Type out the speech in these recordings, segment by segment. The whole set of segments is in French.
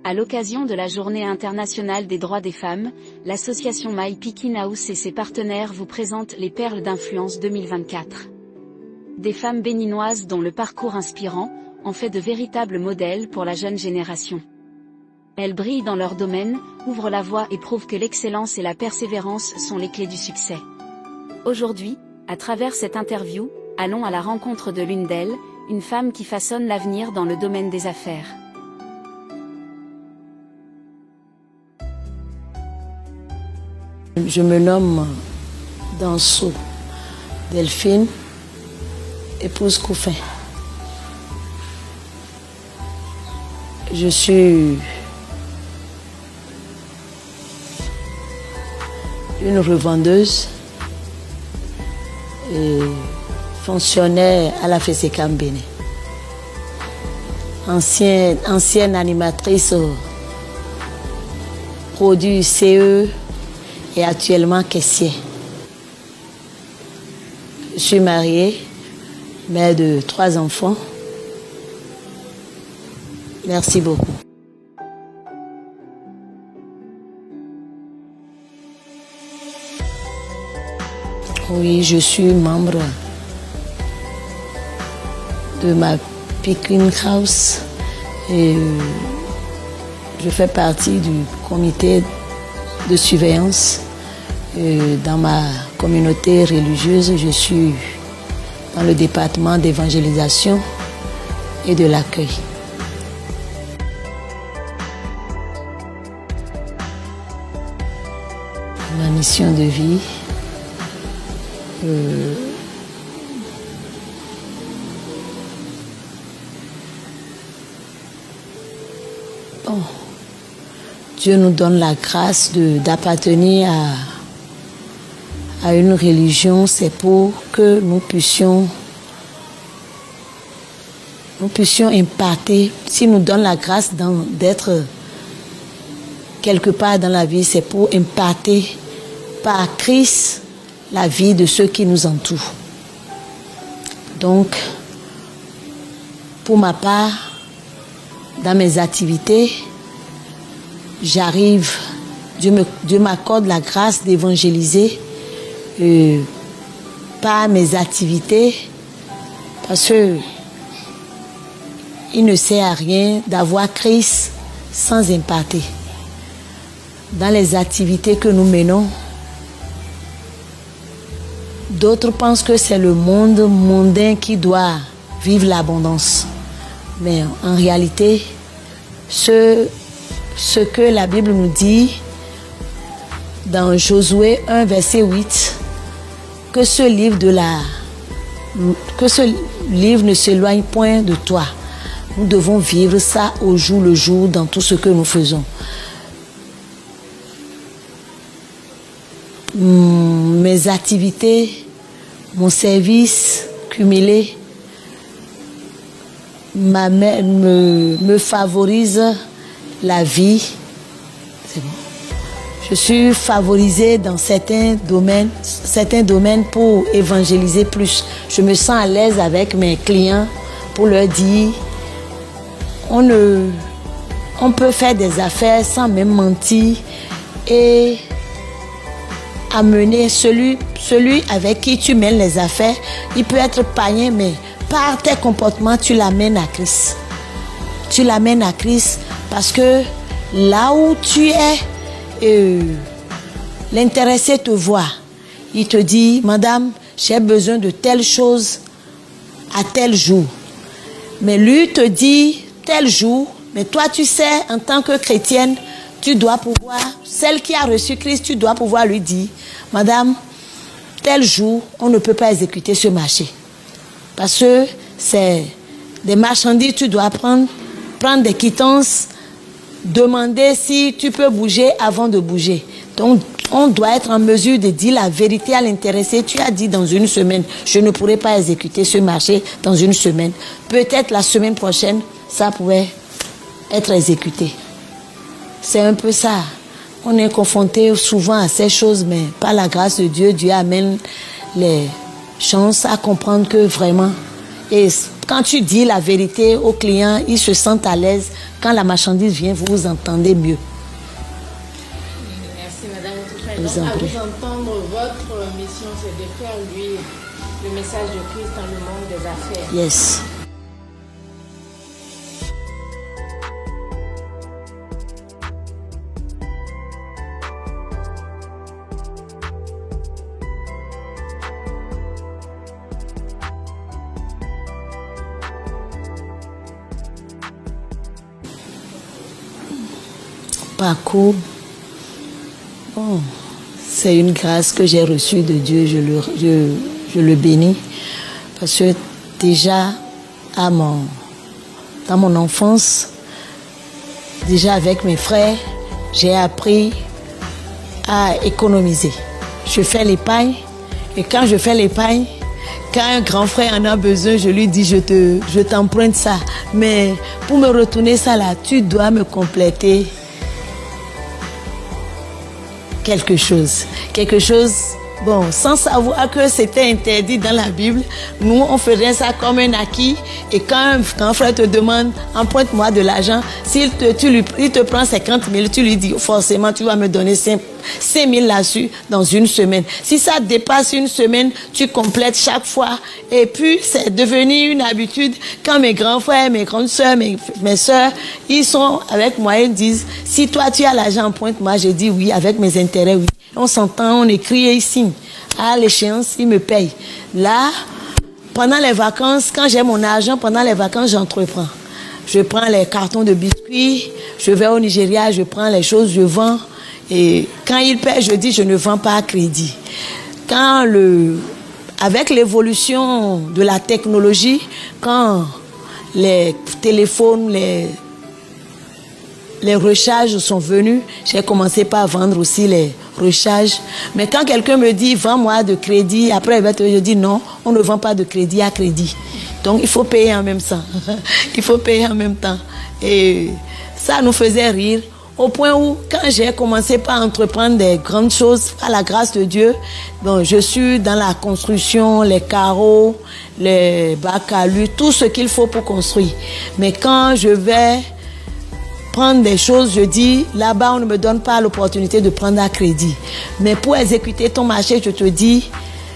À l'occasion de la Journée internationale des droits des femmes, l'association My Picking House et ses partenaires vous présentent les Perles d'influence 2024. Des femmes béninoises dont le parcours inspirant en fait de véritables modèles pour la jeune génération. Elles brillent dans leur domaine, ouvrent la voie et prouvent que l'excellence et la persévérance sont les clés du succès. Aujourd'hui, à travers cette interview, allons à la rencontre de l'une d'elles, une femme qui façonne l'avenir dans le domaine des affaires. Je me nomme Danso Delphine, épouse Koufin. Je suis une revendeuse et fonctionnaire à la FESECAM Bénin. Ancienne animatrice produit CE et actuellement caissier. Je suis mariée, mère de 3 enfants. Merci beaucoup. Oui, je suis membre de ma Picking House et je fais partie du comité de surveillance. Dans ma communauté religieuse, je suis dans le département d'évangélisation et de l'accueil. Ma mission de vie, Dieu nous donne la grâce d'appartenir à une religion, c'est pour que nous puissions imparter. S'il nous donne la grâce d'être quelque part dans la vie, c'est pour imparter par Christ la vie de ceux qui nous entourent. Donc, pour ma part, dans mes activités, Dieu m'accorde la grâce d'évangéliser par mes activités, parce que il ne sert à rien d'avoir Christ sans imparter. Dans les activités que nous menons, d'autres pensent que c'est le monde mondain qui doit vivre l'abondance. Mais en réalité, ce que la Bible nous dit dans Josué 1, verset 8, que ce livre ne s'éloigne point de toi. Nous devons vivre ça au jour le jour dans tout ce que nous faisons. Mes activités, mon service cumulé me favorise la vie. C'est bon. Je suis favorisée dans certains domaines pour évangéliser plus. Je me sens à l'aise avec mes clients pour leur dire on peut faire des affaires sans même mentir et amener celui avec qui tu mènes les affaires. Il peut être païen, mais par tes comportements, tu l'amènes à Christ. Tu l'amènes à Christ parce que là où tu es, l'intéressé te voit. Il te dit, madame, j'ai besoin de telle chose à tel jour. Mais lui te dit tel jour, mais toi tu sais, en tant que chrétienne, tu dois pouvoir, celle qui a reçu Christ, tu dois pouvoir lui dire, madame, tel jour, on ne peut pas exécuter ce marché. Parce que c'est des marchandises, tu dois prendre des quittances, demander si tu peux bouger avant de bouger. Donc, on doit être en mesure de dire la vérité à l'intéressé. Tu as dit dans une semaine, je ne pourrai pas exécuter ce marché dans une semaine. Peut-être la semaine prochaine, ça pourrait être exécuté. C'est un peu ça. On est confronté souvent à ces choses, mais par la grâce de Dieu, Dieu amène les chances à comprendre que vraiment, et Quand tu dis la vérité aux clients, ils se sentent à l'aise. Quand la marchandise vient, vous vous entendez mieux. Merci Madame. Donc, à vous entendre, votre mission, c'est de faire lui le message de Christ dans le monde des affaires. Yes. Parcours. Bon, c'est une grâce que j'ai reçue de Dieu, je le bénis. Parce que déjà, dans mon enfance, déjà avec mes frères, j'ai appris à économiser. Je fais l'épargne, et quand je fais l'épargne, quand un grand frère en a besoin, je lui dis, je t'emprunte ça. Mais pour me retourner ça là, tu dois me compléter quelque chose, bon, sans savoir que c'était interdit dans la Bible. Nous, on faisait ça comme un acquis. Et quand un grand frère te demande, emprunte-moi de l'argent, il te prend 50 000, tu lui dis, forcément, tu vas me donner 5 000 là-dessus dans une semaine. Si ça dépasse une semaine, tu complètes chaque fois. Et puis, c'est devenu une habitude. Quand mes grands frères, mes grandes soeurs, mes soeurs, ils sont avec moi, ils disent, si toi, tu as l'argent, emprunte-moi. Je dis oui, avec mes intérêts, oui. On s'entend, on écrit et il signe. À l'échéance, il me paye. Là, pendant les vacances, quand j'ai mon argent, pendant les vacances, j'entreprends. Je prends les cartons de biscuits, je vais au Nigeria, je prends les choses, je vends. Et quand il paie, je dis, je ne vends pas à crédit. Avec l'évolution de la technologie, quand les téléphones, les recharges sont venus, j'ai commencé par vendre aussi les recharges. Mais quand quelqu'un me dit, vends-moi de crédit, après je dis non, on ne vend pas de crédit à crédit. Donc il faut payer en même temps. Il faut payer en même temps. Et ça nous faisait rire. Au point où, quand j'ai commencé par entreprendre des grandes choses, à la grâce de Dieu, donc je suis dans la construction, les carreaux, les bacs à lui, tout ce qu'il faut pour construire. Mais quand je vais prendre des choses, je dis, là-bas, on ne me donne pas l'opportunité de prendre à crédit. Mais pour exécuter ton marché, je te dis,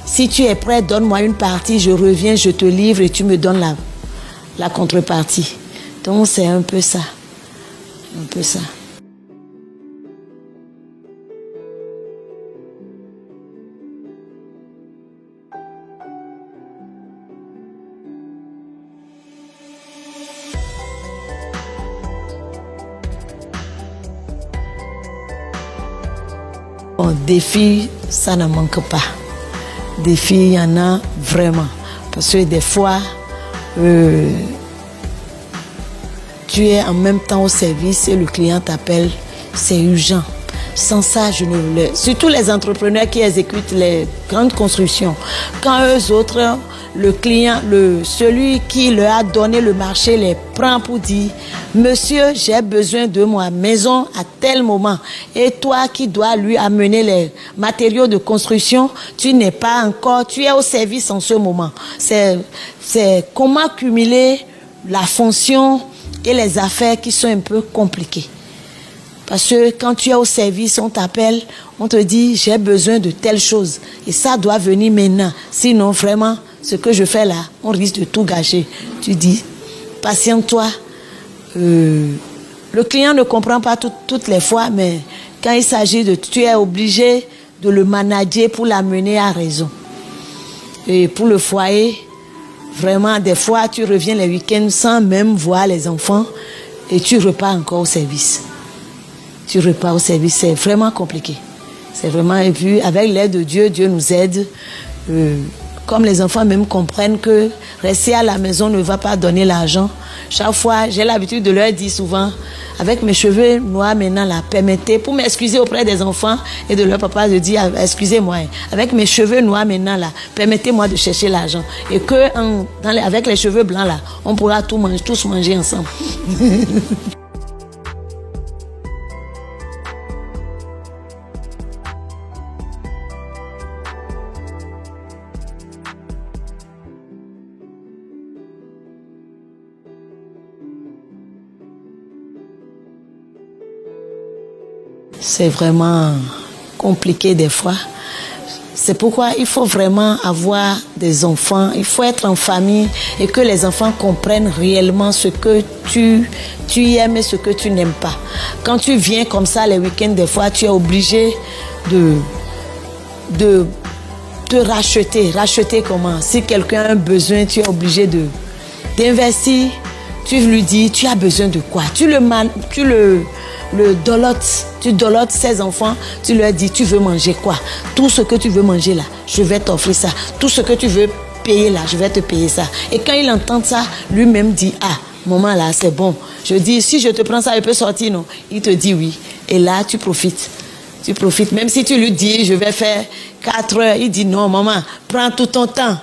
si tu es prêt, donne-moi une partie, je reviens, je te livre et tu me donnes la contrepartie. Donc, c'est un peu ça. Un peu ça. Bon, défis, ça ne manque pas. Défis, il y en a vraiment. Parce que des fois, tu es en même temps au service et le client t'appelle, c'est urgent. Sans ça, surtout les entrepreneurs qui exécutent les grandes constructions. Quand eux autres, le client, celui qui leur a donné le marché les prend pour dire, monsieur, j'ai besoin de ma maison à tel moment. Et toi qui dois lui amener les matériaux de construction, tu n'es pas encore, tu es au service en ce moment. C'est comment cumuler la fonction et les affaires qui sont un peu compliquées. Parce que quand tu es au service, on t'appelle, on te dit, j'ai besoin de telle chose. Et ça doit venir maintenant. Sinon, vraiment, ce que je fais là, on risque de tout gâcher. Tu dis, patiente-toi. Le client ne comprend pas toutes les fois, mais quand il s'agit de... Tu es obligé de le manager pour l'amener à raison. Et pour le foyer, vraiment, des fois, tu reviens les week-ends sans même voir les enfants et tu repars encore au service. Tu repars au service, c'est vraiment compliqué. C'est vraiment, et puis avec l'aide de Dieu, Dieu nous aide. Comme les enfants même comprennent que rester à la maison ne va pas donner l'argent. Chaque fois, j'ai l'habitude de leur dire souvent, avec mes cheveux noirs maintenant là, permettez, pour m'excuser auprès des enfants et de leur papa, de dire, excusez-moi, avec mes cheveux noirs maintenant là, permettez-moi de chercher l'argent. Et que avec les cheveux blancs là, on pourra tous manger ensemble. c'est vraiment compliqué des fois. C'est pourquoi il faut vraiment avoir des enfants, il faut être en famille et que les enfants comprennent réellement ce que tu aimes et ce que tu n'aimes pas. Quand tu viens comme ça les week-ends, des fois, tu es obligé de te racheter. Racheter comment? Si quelqu'un a un besoin, tu es obligé d'investir. Tu lui dis, tu as besoin de quoi? Tu dolotes ses enfants, tu leur dis, tu veux manger quoi? Tout ce que tu veux manger là, je vais t'offrir ça. Tout ce que tu veux payer là, je vais te payer ça. Et quand il entend ça, lui-même dit, ah, maman là, c'est bon. Je dis, si je te prends ça, il peut sortir, non? Il te dit oui. Et là, tu profites. Tu profites. Même si tu lui dis, je vais faire 4 heures, il dit, non, maman, prends tout ton temps.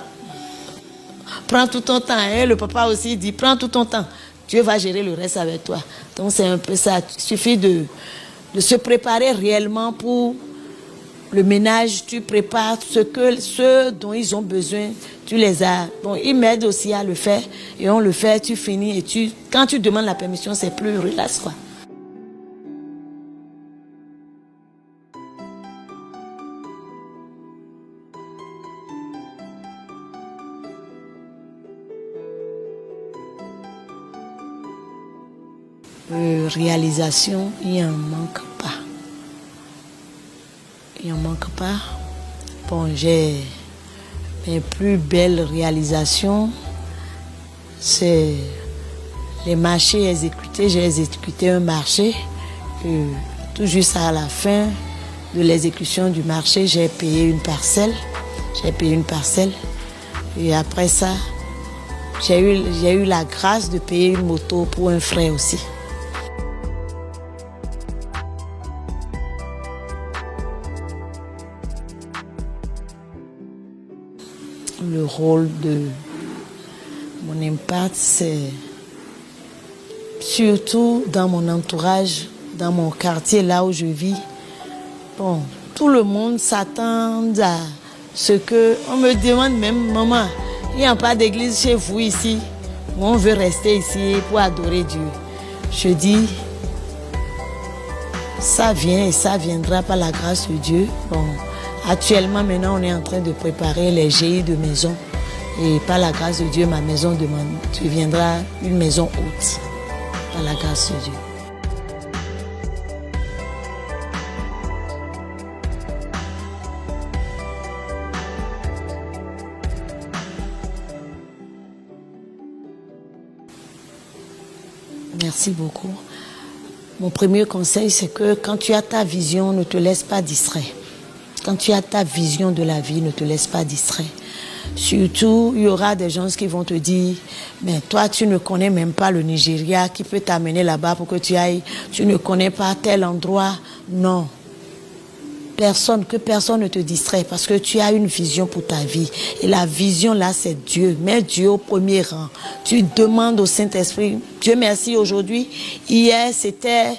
Prends tout ton temps. Et le papa aussi dit, prends tout ton temps. Dieu va gérer le reste avec toi. Donc c'est un peu ça. Il suffit de se préparer réellement pour le ménage. Tu prépares ce dont ils ont besoin. Tu les as. Bon, ils m'aident aussi à le faire. Et on le fait, tu finis. Et quand tu demandes la permission, c'est plus relax, quoi. Réalisation, il n'y en manque pas. Il n'y en manque pas. Bon, j'ai mes plus belles réalisations, c'est les marchés exécutés. J'ai exécuté un marché. Tout juste à la fin de l'exécution du marché, j'ai payé une parcelle. Et après ça, j'ai eu la grâce de payer une moto pour un frère aussi. Le rôle de mon impact, c'est surtout dans mon entourage, dans mon quartier, là où je vis. Bon, tout le monde s'attend à ce que... On me demande même, maman, il n'y a pas d'église chez vous ici? On veut rester ici pour adorer Dieu. Je dis, ça vient et ça viendra par la grâce de Dieu. Bon, actuellement, maintenant, on est en train de préparer les GI de maison. Et par la grâce de Dieu, ma maison deviendra une maison haute. Par la grâce de Dieu. Merci beaucoup. Mon premier conseil, c'est que quand tu as ta vision, ne te laisse pas distraire. Quand tu as ta vision de la vie, ne te laisse pas distraire. Surtout, il y aura des gens qui vont te dire, mais toi, tu ne connais même pas le Nigeria, qui peut t'amener là-bas pour que tu ailles. Tu ne connais pas tel endroit. Non. Que personne ne te distrait parce que tu as une vision pour ta vie. Et la vision là, c'est Dieu. Mets Dieu au premier rang. Tu demandes au Saint-Esprit. Dieu merci aujourd'hui. Hier, c'était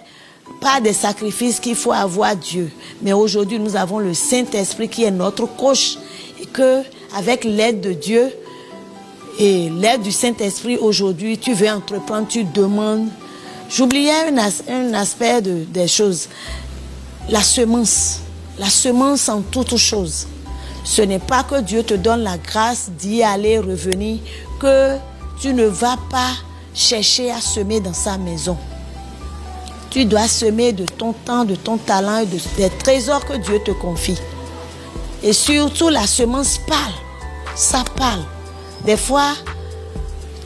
pas des sacrifices qu'il faut avoir Dieu. Mais aujourd'hui, nous avons le Saint-Esprit qui est notre coach. Et que, avec l'aide de Dieu et l'aide du Saint-Esprit, aujourd'hui, tu veux entreprendre, tu demandes. J'oubliais un aspect des choses. La semence. La semence en toutes choses. Ce n'est pas que Dieu te donne la grâce d'y aller, revenir, que tu ne vas pas chercher à semer dans sa maison. Tu dois semer de ton temps, de ton talent et des trésors que Dieu te confie. Et surtout, la semence parle. Ça parle. Des fois,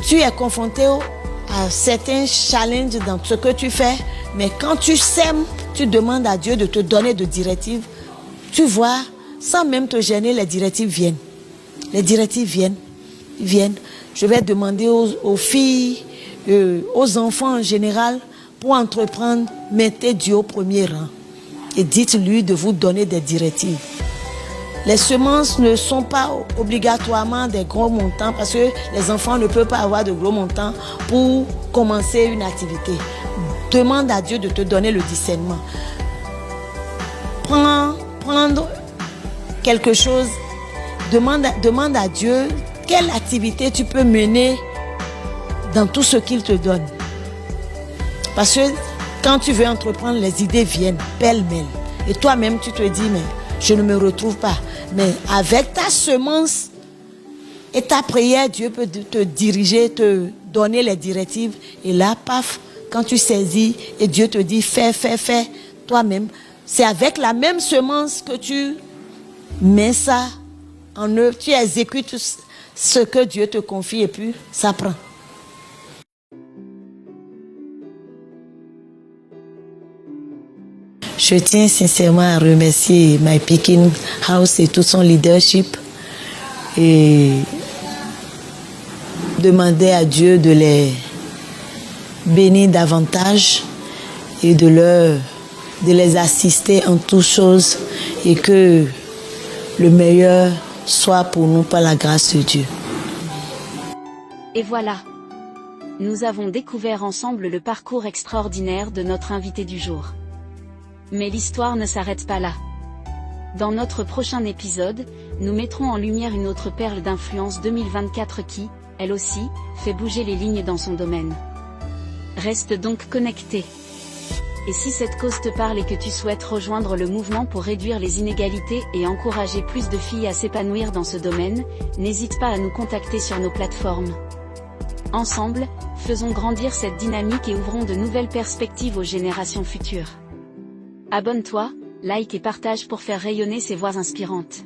tu es confronté à certains challenges dans ce que tu fais, mais quand tu sèmes, tu demandes à Dieu de te donner des directives. Tu vois, sans même te gêner, les directives viennent. Les directives viennent. Je vais demander aux filles, aux enfants en général, pour entreprendre, mettez Dieu au premier rang. Et dites-lui de vous donner des directives. Les semences ne sont pas obligatoirement des gros montants parce que les enfants ne peuvent pas avoir de gros montants pour commencer une activité. Demande à Dieu de te donner le discernement. Prendre quelque chose, demande à Dieu quelle activité tu peux mener dans tout ce qu'il te donne. Parce que Quand tu veux entreprendre, les idées viennent pêle-mêle. Et toi-même, tu te dis, mais je ne me retrouve pas. Mais avec ta semence et ta prière, Dieu peut te diriger, te donner les directives. Et là, paf, quand tu saisis et Dieu te dit, fais, toi-même. C'est avec la même semence que tu mets ça en œuvre. Tu exécutes ce que Dieu te confie et puis ça prend. Je tiens sincèrement à remercier My Picking House et tout son leadership et demander à Dieu de les bénir davantage et de les assister en toutes choses et que le meilleur soit pour nous par la grâce de Dieu. Et voilà. Nous avons découvert ensemble le parcours extraordinaire de notre invité du jour. Mais l'histoire ne s'arrête pas là. Dans notre prochain épisode, nous mettrons en lumière une autre perle d'influence 2024 qui, elle aussi, fait bouger les lignes dans son domaine. Reste donc connecté. Et si cette cause te parle et que tu souhaites rejoindre le mouvement pour réduire les inégalités et encourager plus de filles à s'épanouir dans ce domaine, n'hésite pas à nous contacter sur nos plateformes. Ensemble, faisons grandir cette dynamique et ouvrons de nouvelles perspectives aux générations futures. Abonne-toi, like et partage pour faire rayonner ces voix inspirantes.